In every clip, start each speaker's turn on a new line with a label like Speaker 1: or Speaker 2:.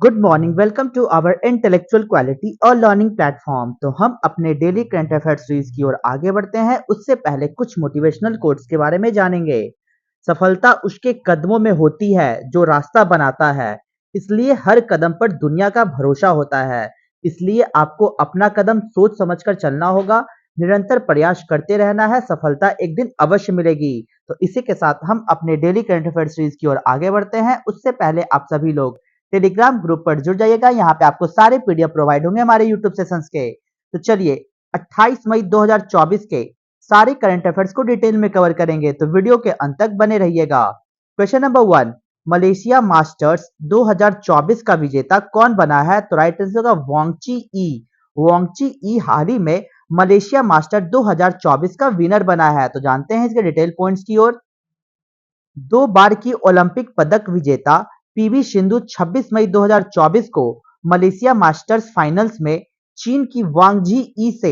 Speaker 1: Good morning, welcome to our intellectual quality और learning platform. तो हम अपने डेली करंट अफेयर सीरीज की ओर आगे बढ़ते हैं। उससे पहले कुछ मोटिवेशनल कोट्स के बारे में जानेंगे। सफलता उसके कदमों में होती है जो रास्ता बनाता है, इसलिए हर कदम पर दुनिया का भरोसा होता है। इसलिए आपको अपना कदम सोच समझकर चलना होगा, निरंतर प्रयास करते रहना है, सफलता एक दिन अवश्य मिलेगी। तो इसी के साथ हम अपने डेली करंट अफेयर सीरीज की ओर आगे बढ़ते हैं। उससे पहले आप सभी लोग टेलीग्राम ग्रुप पर जुड़ जाइएगा। यहाँ पे आपको सारे पीडीएफ प्रोवाइड होंगे हमारे यूट्यूब सेशंस के। तो चलिए 28 मई 2024 के सारे करंट अफेयर्स को डिटेल में कवर करेंगे, तो वीडियो के अंत तक बने रहिएगा। क्वेश्चन नंबर 1, मलेशिया मास्टर्स 2024 का विजेता कौन बना है? तो राइट आंसर होगा वांगची ई। वांगची ई हाल ही में मलेशिया मास्टर 2024 का विनर बना है। तो जानते हैं इसके डिटेल पॉइंट्स की ओर। 2 बार की ओलंपिक पदक विजेता पीवी सिंधु 26 मई 2024 को मलेशिया मास्टर्स फाइनल्स में चीन की वांगजी ई से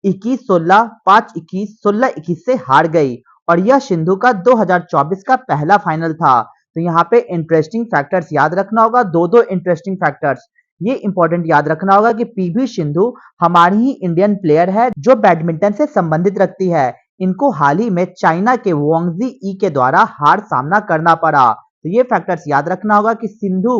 Speaker 1: 21-16, 5-21, 16-21 से हार गई और यह सिंधु का 2024 का पहला फाइनल था। तो यहाँ पे इंटरेस्टिंग फैक्टर्स याद रखना होगा, दो इंटरेस्टिंग फैक्टर्स। ये इंपॉर्टेंट याद रखना होगा कि पीवी सिंधु हमारी ही इंडियन प्लेयर है जो बैडमिंटन से संबंधित रखती है। इनको हाल ही में चाइना के वांगजी ई के द्वारा हार सामना करना पड़ा। तो ये फैक्टर्स याद रखना होगा कि सिंधु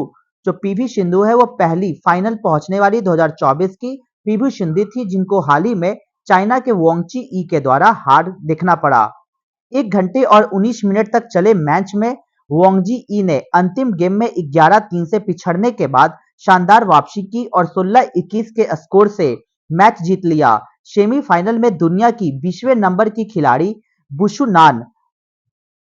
Speaker 1: जो पीवी सिंधु है वो पहली फाइनल पहुंचने वाली 2024 की पीवी सिंधु थी, जिनको हाल ही में चाइना के वांगची ई के द्वारा हार देखना पड़ा। 1 घंटे और 19 मिनट तक चले मैच में वांगजी ई ने अंतिम गेम में 11-3 से पिछड़ने के बाद शानदार वापसी की और 16-21 के स्कोर से मैच जीत लिया। सेमीफाइनल में दुनिया की 20वें नंबर की खिलाड़ी बुशुनान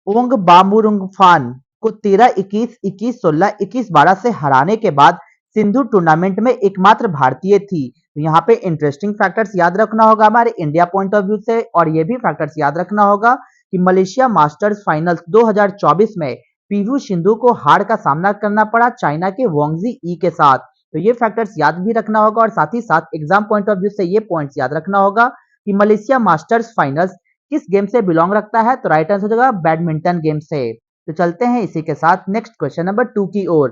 Speaker 1: ओंगबामुरुंगफान को 13-21, 21-16, 21-12 से हराने के बाद सिंधु टूर्नामेंट में एकमात्र भारतीय थी। तो यहाँ पे इंटरेस्टिंग फैक्टर्स याद रखना होगा हमारे इंडिया पॉइंट ऑफ व्यू से, और ये भी फैक्टर्स याद रखना होगा कि मलेशिया मास्टर्स फाइनल्स 2024 में पीवी सिंधु को हार का सामना करना पड़ा चाइना के वांगजी ई के साथ। तो ये फैक्टर्स याद भी रखना होगा और साथ ही साथ एग्जाम पॉइंट ऑफ व्यू से ये पॉइंट्स याद रखना होगा कि मलेशिया मास्टर्स फाइनल्स किस गेम से बिलोंग रखता है? तो राइट आंसर हो जाएगा बैडमिंटन गेम से। तो चलते हैं इसी के साथ नेक्स्ट क्वेश्चन नंबर 2 की ओर।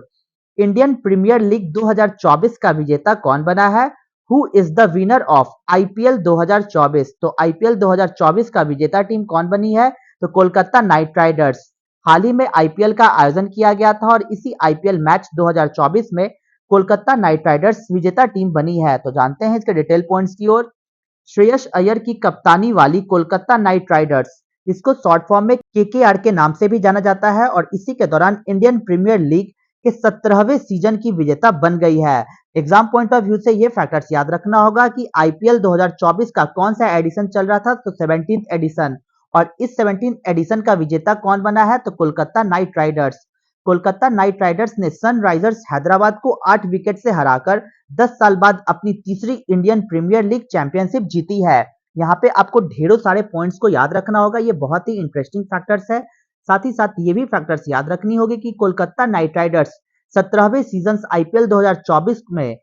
Speaker 1: इंडियन प्रीमियर लीग 2024 का विजेता कौन बना है? Who is the winner of IPL 2024? तो आईपीएल 2024 का विजेता टीम कौन बनी है? तो कोलकाता नाइट राइडर्स। हाल ही में आईपीएल का आयोजन किया गया था और इसी आईपीएल मैच 2024 में कोलकाता नाइट राइडर्स विजेता टीम बनी है। तो जानते हैं इसके डिटेल पॉइंट्स की ओर। श्रेयस अय्यर की कप्तानी वाली कोलकाता नाइट राइडर्स, इसको शॉर्ट फॉर्म में केकेआर के नाम से भी जाना जाता है, और इसी के दौरान इंडियन प्रीमियर लीग के 17वें सीजन की विजेता बन गई है। एग्जाम पॉइंट ऑफ व्यू से ये फैक्टर्स याद रखना होगा कि आईपीएल 2024 का कौन सा एडिशन चल रहा था? तो 17th एडिशन, और इस 17th एडिशन का विजेता कौन बना है? तो Kolkata Knight Riders. Kolkata Knight Riders ने सनराइजर्स हैदराबाद को 8 विकेट से हराकर 10 साल बाद अपनी तीसरी इंडियन प्रीमियर लीग चैंपियनशिप जीती है। यहाँ पे आपको ढेरों सारे पॉइंट्स को याद रखना होगा, ये बहुत ही इंटरेस्टिंग फैक्टर्स है। साथ ही साथ ये भी फैक्टर्स याद रखनी होगी कि कोलकाता नाइट राइडर्स 17वें सीजन आईपीएल 2024 में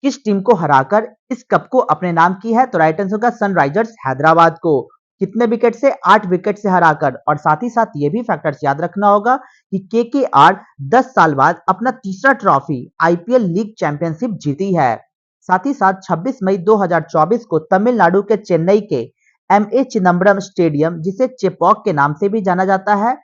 Speaker 1: किस टीम को हराकर इस कप को अपने नाम की है? तो राइट आंसर होगा सनराइजर्स हैदराबाद को। कितने विकेट से? 8 विकेट से हराकर। और साथ ही साथ ये भी फैक्टर्स याद रखना होगा कि केकेआर 10 साल बाद अपना तीसरा ट्रॉफी आईपीएल लीग चैंपियनशिप जीती है। साथ ही साथ 26 मई 2024 को तमिलनाडु के चेन्नई के एमए चिदम्बरम स्टेडियम, जिसे चेपॉक के नाम से भी जाना जाता है,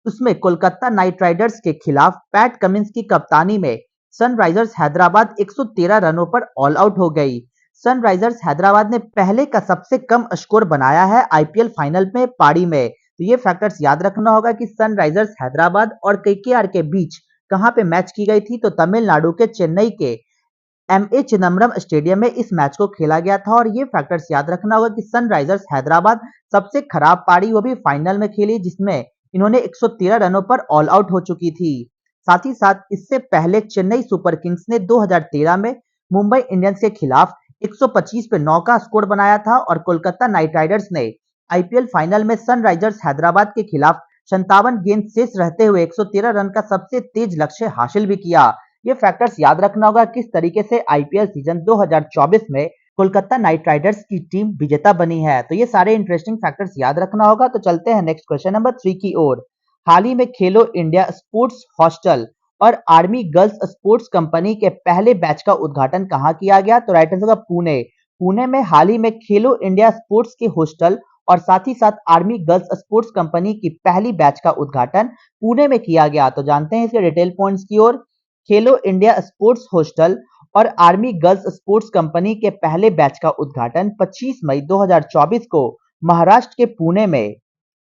Speaker 1: उसमें कोलकाता नाइट राइडर्स के खिलाफ पैट कमिंस की कप्तानी में सनराइजर्स हैदराबाद 113 रनों पर ऑल आउट हो गई। सनराइजर्स हैदराबाद ने पहले का सबसे कम स्कोर बनाया है आईपीएल फाइनल में पारी में। तो ये फैक्टर्स याद रखना होगा कि सनराइजर्स हैदराबाद और केकेआर के बीच कहां पे मैच की गई थी? तो तमिलनाडु के चेन्नई के एमए चिदम्बरम स्टेडियम में इस मैच को खेला गया था। और ये फैक्टर्स याद रखना होगा कि सनराइजर्स हैदराबाद सबसे खराब पारी वो भी फाइनल में खेली, जिसमें इन्होंने 113 रनों पर ऑल आउट हो चुकी थी। साथ ही साथ इससे पहले चेन्नई सुपर किंग्स ने 2013 में मुंबई इंडियंस के खिलाफ 125 पे 9 का स्कोर बनाया था, और कोलकाता नाइट राइडर्स ने आईपीएल फाइनल में सनराइजर्स हैदराबाद के खिलाफ 57 गेंद शेष रहते हुए 113 रन का सबसे तेज लक्ष्य हासिल भी किया। ये फैक्टर्स याद रखना होगा किस तरीके से आईपीएल सीजन 2024 में कोलकाता नाइट राइडर्स की टीम विजेता बनी है। तो ये सारे इंटरेस्टिंग फैक्टर्स याद रखना होगा। तो चलते हैं नेक्स्ट क्वेश्चन नंबर 3 की ओर। हाल ही में खेलो इंडिया स्पोर्ट्स हॉस्टल और आर्मी गर्ल्स स्पोर्ट्स कंपनी के पहले बैच का उद्घाटन कहाँ किया गया? तो राइट आंसर होगा पुणे। पुणे में हाल ही में खेलो इंडिया स्पोर्ट्स के हॉस्टल और साथ ही साथ आर्मी गर्ल्स स्पोर्ट्स कंपनी की पहली बैच का उद्घाटन पुणे में किया गया। तो जानते हैं इसके डिटेल पॉइंट्स की ओर। खेलो इंडिया स्पोर्ट्स हॉस्टल और आर्मी गर्ल्स स्पोर्ट्स कंपनी के पहले बैच का उद्घाटन 25 मई 2024 को महाराष्ट्र के पुणे में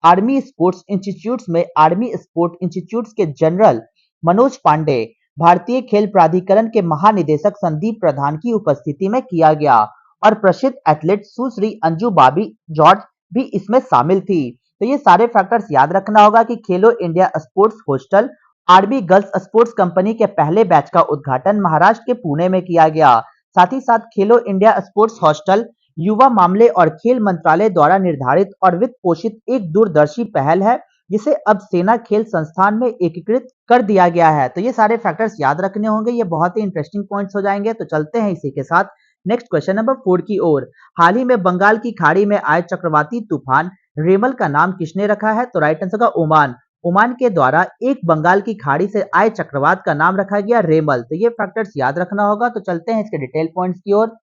Speaker 1: आर्मी स्पोर्ट्स इंस्टीट्यूट्स में आर्मी स्पोर्ट इंस्टीट्यूट्स के जनरल मनोज पांडे, भारतीय खेल प्राधिकरण के महानिदेशक संदीप प्रधान की उपस्थिति में किया गया और प्रसिद्ध एथलीट सुश्री अंजू बॉबी जॉर्ज भी इसमें शामिल थी। तो ये सारे फैक्टर्स याद रखना होगा कि Khelo India sports hostel RB girls sports company के पहले बैच का उद्घाटन महाराष्ट्र के पुणे में किया गया। साथ ही साथ खेलो इंडिया स्पोर्ट्स हॉस्टल युवा मामले और खेल मंत्रालय द्वारा निर्धारित और वित्त पोषित एक दूरदर्शी पहल है जिसे अब सेना खेल संस्थान में एकीकृत कर दिया गया है। तो ये सारे फैक्टर्स याद रखने होंगे, ये बहुत ही इंटरेस्टिंग पॉइंट्स हो जाएंगे। तो चलते हैं इसी के साथ नेक्स्ट क्वेश्चन नंबर 4 की ओर। हाल ही में बंगाल की खाड़ी में आए चक्रवाती तूफान रेमल का नाम किसने रखा है? तो राइट आंसर का ओमान। ओमान के द्वारा एक बंगाल की खाड़ी से आए चक्रवात का नाम रखा गया रेमल। तो ये फैक्टर्स याद रखना होगा। तो चलते हैं इसके डिटेल पॉइंट्स की ओर।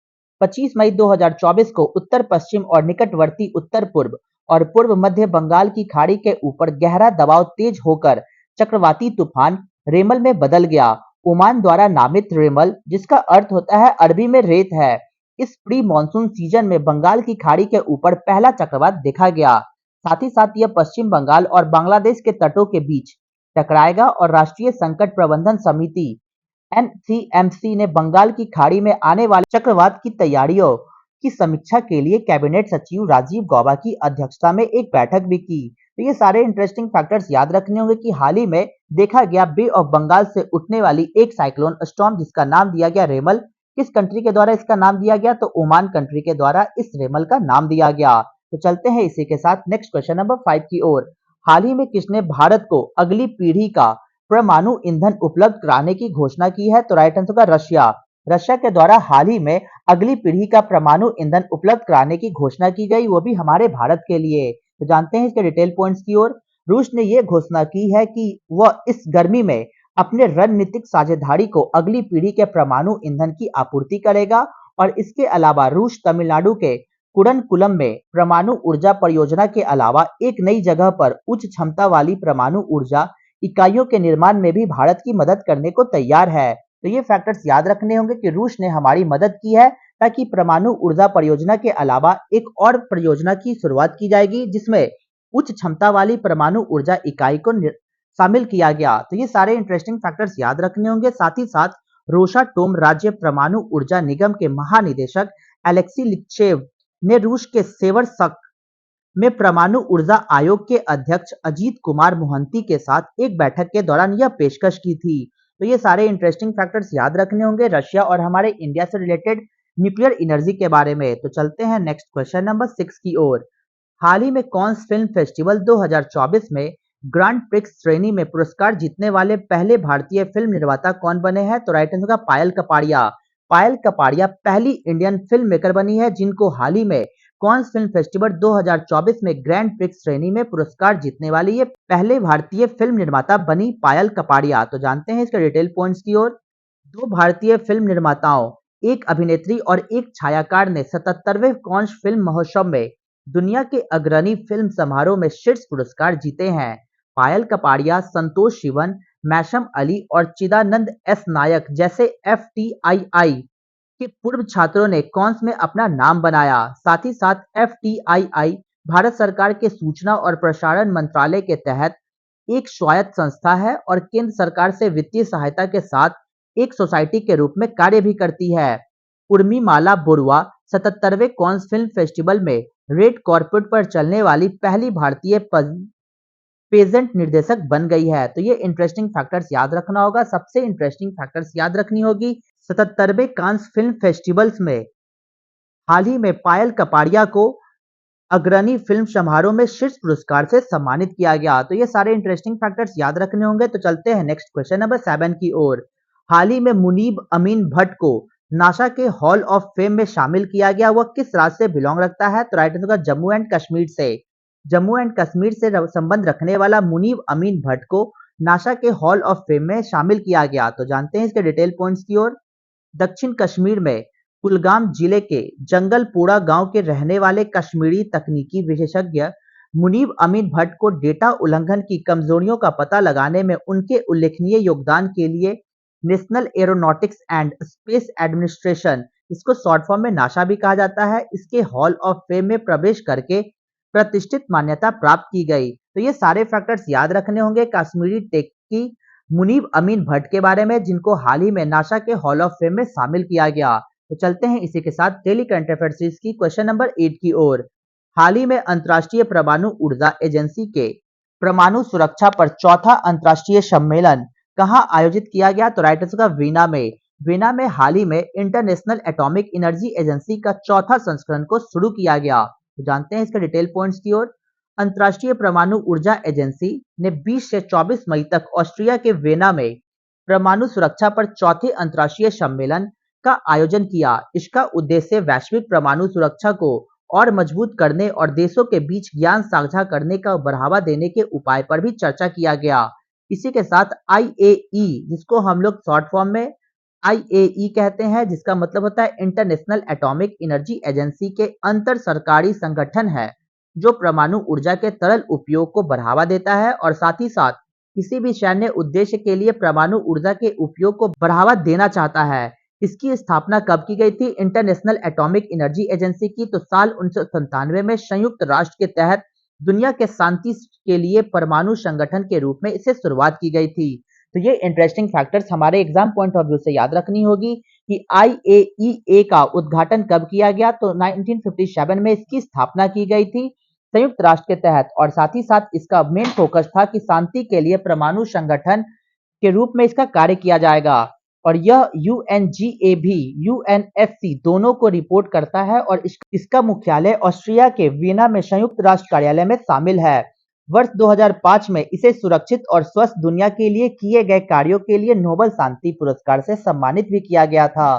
Speaker 1: 25 मई 2024 को उत्तर पश्चिम और निकटवर्ती उत्तर पूर्व और पूर्व मध्य बंगाल की खाड़ी के ऊपर गहरा दबाव तेज होकर चक्रवाती तूफान रेमल में बदल गया। ओमान द्वारा नामित रेमल, जिसका अर्थ होता है अरबी में रेत है, इस प्री मानसून सीजन में बंगाल की खाड़ी के ऊपर पहला चक्रवात देखा गया। साथ ही साथ यह पश्चिम बंगाल और बांग्लादेश के तटों के बीच टकराएगा और राष्ट्रीय संकट प्रबंधन समिति एनसीएमसी ने बंगाल की खाड़ी में आने वाले चक्रवात की तैयारियों की समीक्षा के लिए कैबिनेट सचिव राजीव गौबा की अध्यक्षता में एक बैठक भी की। तो ये सारे इंटरेस्टिंग फैक्टर्स याद रखने होंगे कि हाल ही में देखा गया बे ऑफ बंगाल से उठने वाली एक साइक्लोन स्टॉर्म जिसका नाम दिया गया रेमल, किस कंट्री के द्वारा इसका नाम दिया गया? तो ओमान कंट्री के द्वारा इस रेमल का नाम दिया गया। तो चलते हैं इसी के साथ नेक्स्ट क्वेश्चन नंबर 5 की ओर। हाल ही में किसने भारत को अगली पीढ़ी का परमाणु ईंधन उपलब्ध कराने की घोषणा की है? तो राइट आंसर का रशिया। रशिया के द्वारा हाल ही में अगली पीढ़ी का परमाणु ईंधन उपलब्ध कराने की घोषणा की गई, वो भी हमारे भारत के लिए। तो जानते हैं इसके डिटेल पॉइंट्स की ओर। रूस ने यह घोषणा की है कि वह इस गर्मी में अपने रणनीतिक साझेदारी को अगली पीढ़ी के परमाणु ईंधन की आपूर्ति करेगा और इसके अलावा रूस तमिलनाडु के कुडनकुलम में परमाणु ऊर्जा परियोजना के अलावा एक नई जगह पर उच्च क्षमता वाली परमाणु ऊर्जा इकाइयों के निर्माण में भी भारत की मदद करने को तैयार है। तो ये फैक्टर्स याद रखने होंगे कि रूस ने हमारी मदद की है ताकि परमाणु ऊर्जा परियोजना के अलावा एक और परियोजना की शुरुआत की जाएगी जिसमें उच्च क्षमता वाली परमाणु ऊर्जा इकाई को शामिल किया गया। तो ये सारे इंटरेस्टिंग फैक्टर्स याद रखने होंगे। साथ ही साथ रोसाटोम राज्य परमाणु ऊर्जा निगम के महानिदेशक एलेक्सी लिच्चेव ने रूस के सेवरस्क में परमाणु ऊर्जा आयोग के अध्यक्ष अजीत कुमार मोहंती के साथ एक बैठक के दौरान यह पेशकश की थी। तो ये सारे इंटरेस्टिंग फैक्टर्स याद रखने होंगे रशिया और हमारे इंडिया से रिलेटेड न्यूक्लियर एनर्जी के बारे में। तो चलते हैं नेक्स्ट क्वेश्चन नंबर 6 की ओर। हाल ही में कॉन्स फिल्म फेस्टिवल 2024 में ग्रांड प्रिक्स श्रेणी में पुरस्कार जीतने वाले पहले भारतीय फिल्म निर्माता कौन बने हैं? तो राइट आंसर का पायल कपाड़िया। पायल कपाड़िया पहली इंडियन फिल्म मेकर बनी है जिनको हाल ही में कॉन्स फिल्म फेस्टिवल 2024 में ग्रैंड प्रिक्स श्रेणी में पुरस्कार जीतने वाली ये पहले भारतीय फिल्म निर्माता बनी पायल कपाड़िया। तो जानते हैं इसके डिटेल पॉइंट्स की ओर। दो भारतीय फिल्म निर्माताओं, एक अभिनेत्री और एक छायाकार ने 77वें कॉन्स फिल्म महोत्सव में दुनिया के अग्रणी फिल्म समारोह में शीर्ष पुरस्कार जीते हैं। पायल कपाड़िया, संतोष शिवन, मैशम अली और चिदानंद एस नायक जैसे एफटीआईआई के पूर्व छात्रों ने कॉन्स में अपना नाम बनाया। साथ ही साथ एफटीआईआई भारत सरकार के सूचना और प्रसारण मंत्रालय के तहत एक स्वायत्त संस्था है और केंद्र सरकार से वित्तीय सहायता के साथ एक सोसाइटी के रूप में कार्य भी करती है। उर्मिमाला बरुआ 77वें कॉन्स फिल्म फेस्टिवल में रेड कॉर्पेट पर चलने वाली पहली भारतीय पेजेंट निर्देशक बन गई है। तो ये इंटरेस्टिंग फैक्टर्स याद रखना होगा। सबसे इंटरेस्टिंग फैक्टर्स याद रखनी होगी 77वें कांस फिल्म फेस्टिवल्स में हाल ही में पायल कपाड़िया को अग्रणी फिल्म समारोह में शीर्ष पुरस्कार से सम्मानित किया गया। तो ये सारे इंटरेस्टिंग फैक्टर्स याद रखने होंगे। तो चलते हैं नेक्स्ट क्वेश्चन नंबर 7 की ओर। हाल ही में मुनीब अमीन भट्ट को नासा के हॉल ऑफ फेम में शामिल किया गया। वह किस राज्य से बिलोंग रखता है? तो राइट आंसर होगा जम्मू एंड कश्मीर से। जम्मू एंड कश्मीर से संबंध रखने वाला मुनीब अमीन भट्ट को नासा के हॉल ऑफ फेम में शामिल किया गया? तो जानते हैं इसके डिटेल पॉइंट्स की ओर। दक्षिण कश्मीर में कुलगाम जिले के जंगलपोड़ा गांव के रहने वाले कश्मीरी तकनीकी विशेषज्ञ मुनीब अमीन भट्ट को डेटा उल्लंघन की कमजोरियों का पता लगाने में उनके उल्लेखनीय योगदान के लिए national aeronautics and space administration, इसको शॉर्ट फॉर्म में नासा भी कहा जाता है, इसके हॉल ऑफ फेम में प्रवेश करके प्रतिष्ठित मान्यता प्राप्त की गई। तो ये सारे फैक्टर्स याद रखने होंगे कश्मीरी टेक की मुनीब अमीन भट्ट के बारे में, जिनको हाल ही में नासा के हॉल ऑफ फेम में शामिल किया गया। तो चलते हैं इसी के साथ डेली करंट अफेयर्स की क्वेश्चन नंबर 8 की ओर। हाल ही में अंतर्राष्ट्रीय परमाणु ऊर्जा एजेंसी के परमाणु सुरक्षा पर चौथा अंतर्राष्ट्रीय सम्मेलन कहां आयोजित किया गया? तो राइट आंसर का वीना में। वीना में हाल ही में इंटरनेशनल एटॉमिक एनर्जी एजेंसी का चौथा संस्करण को शुरू किया गया। तो जानते हैं इसके डिटेल पॉइंट्स की ओर। अंतर्राष्ट्रीय परमाणु ऊर्जा एजेंसी ने 20 से 24 मई तक ऑस्ट्रिया के वेना में परमाणु सुरक्षा पर चौथे अंतर्राष्ट्रीय सम्मेलन का आयोजन किया। इसका उद्देश्य वैश्विक परमाणु सुरक्षा को और मजबूत करने और देशों के बीच ज्ञान साझा करने का बढ़ावा देने के उपाय पर भी चर्चा किया गया। इसी के साथ IAEA, जिसको हम लोग शॉर्ट फॉर्म में IAEA कहते हैं, जिसका मतलब होता है इंटरनेशनल एटॉमिक एनर्जी एजेंसी, के अंतर सरकारी संगठन है जो परमाणु ऊर्जा के तरल उपयोग को बढ़ावा देता है और साथ ही साथ किसी भी सैन्य उद्देश्य के लिए परमाणु ऊर्जा के उपयोग को बढ़ावा देना चाहता है। इसकी स्थापना कब की गई थी इंटरनेशनल एटॉमिक एनर्जी एजेंसी की? तो साल 1997 में संयुक्त राष्ट्र के तहत दुनिया के शांति के लिए परमाणु संगठन के रूप में इसे शुरुआत की गई थी। तो ये इंटरेस्टिंग फैक्टर्स हमारे एग्जाम पॉइंट ऑफ व्यू से याद रखनी होगी कि IAEA का उद्घाटन कब किया गया? तो 1957 में इसकी स्थापना की गई थी संयुक्त राष्ट्र के तहत, और साथ ही साथ इसका मेन फोकस था कि शांति के लिए परमाणु संगठन के रूप में इसका कार्य किया जाएगा। और यह UNGA भी UNFC दोनों को रिपोर्ट करता है और इसका मुख्यालय ऑस्ट्रिया के वियना में संयुक्त राष्ट्र कार्यालय में शामिल है। वर्ष 2005 में इसे सुरक्षित और स्वस्थ दुनिया के लिए किए गए कार्यों के लिए नोबेल शांति पुरस्कार से सम्मानित भी किया गया था।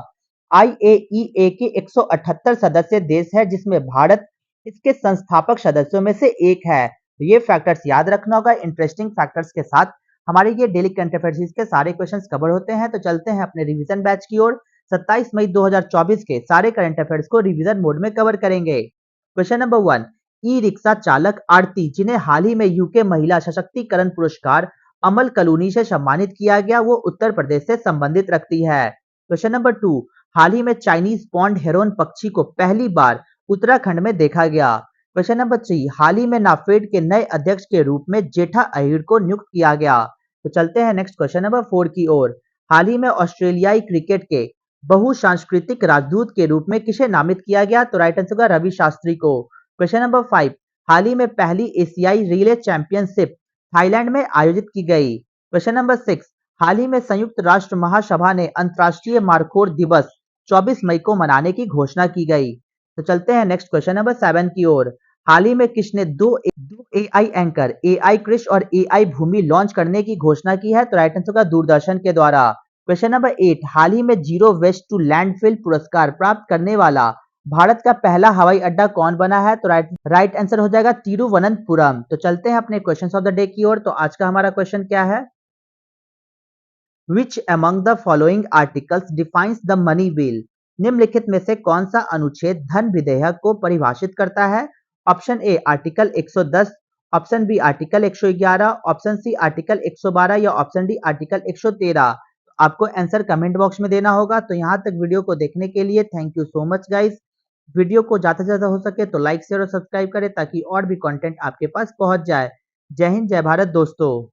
Speaker 1: IAEA के 178 सदस्य देश है, जिसमें भारत इसके संस्थापक सदस्यों में से एक है। तो ये फैक्टर्स याद रखना होगा। इंटरेस्टिंग फैक्टर्स के साथ हमारे ये डेली करंट अफेयर्स के सारे क्वेश्चंस कवर होते हैं। तो चलते हैं अपने रिवीजन बैच की ओर। 27 मई 2024 के सारे करंट अफेयर्स को रिवीजन मोड में कवर करेंगे। क्वेश्चन नंबर 1, ई रिक्शा चालक आरती, जिन्हें हाल ही में यूके महिला सशक्तिकरण पुरस्कार अमल कलूनी से सम्मानित किया गया, वो उत्तर प्रदेश से संबंधित रखती है। क्वेश्चन नंबर 2, हाल ही में चाइनीज पॉन्ड हेरोन पक्षी को पहली बार उत्तराखंड में देखा गया। क्वेश्चन नंबर 3, हाल ही में नाफेड के नए अध्यक्ष के रूप में जेठा अहीर को नियुक्त किया गया। तो चलते हैं नेक्स्ट क्वेश्चन नंबर 4 की ओर। हाल ही में ऑस्ट्रेलियाई क्रिकेट के बहुसांस्कृतिक राजदूत के रूप में किसे नामित किया गया? तो राइट आंसर होगा रवि शास्त्री को। क्वेश्चन नंबर 5, हाल ही में पहली एशियाई रिले चैंपियनशिप थाईलैंड में आयोजित की गई। क्वेश्चन नंबर 6, हाल ही में संयुक्त राष्ट्र महासभा ने अंतर्राष्ट्रीय मारखोर दिवस 24 मई को मनाने की घोषणा की गई। तो चलते हैं नेक्स्ट क्वेश्चन नंबर 7 की ओर। हाल ही में किसने दो AI एंकर AI कृष और AI भूमि लॉन्च करने की घोषणा की है? तो राइट आंसर होगा दूरदर्शन के द्वारा। क्वेश्चन नंबर 8, हाल ही में जीरो वेस्ट टू लैंडफिल पुरस्कार प्राप्त करने वाला भारत का पहला हवाई अड्डा कौन बना है? तो राइट आंसर हो जाएगा तिरुवनंतपुरम। तो चलते हैं अपने क्वेश्चन ऑफ द डे की ओर। तो आज का हमारा क्वेश्चन क्या है? Which among the following articles defines the money bill? निम्नलिखित में से कौन सा अनुच्छेद धन विधेयक को परिभाषित करता है? Option A article 110, option B article 111, option C article 112 या ऑप्शन डी आर्टिकल 113। आपको आंसर कमेंट बॉक्स में देना होगा। तो यहाँ तक वीडियो को देखने के लिए thank you so much guys. Video को ज़्यादा से ज़्यादा हो सके तो लाइक शेयर और सब्सक्राइब करें ताकि और भी कंटेंट आपके पास पहुंच जाए। जय हिंद, जय भारत दोस्तों।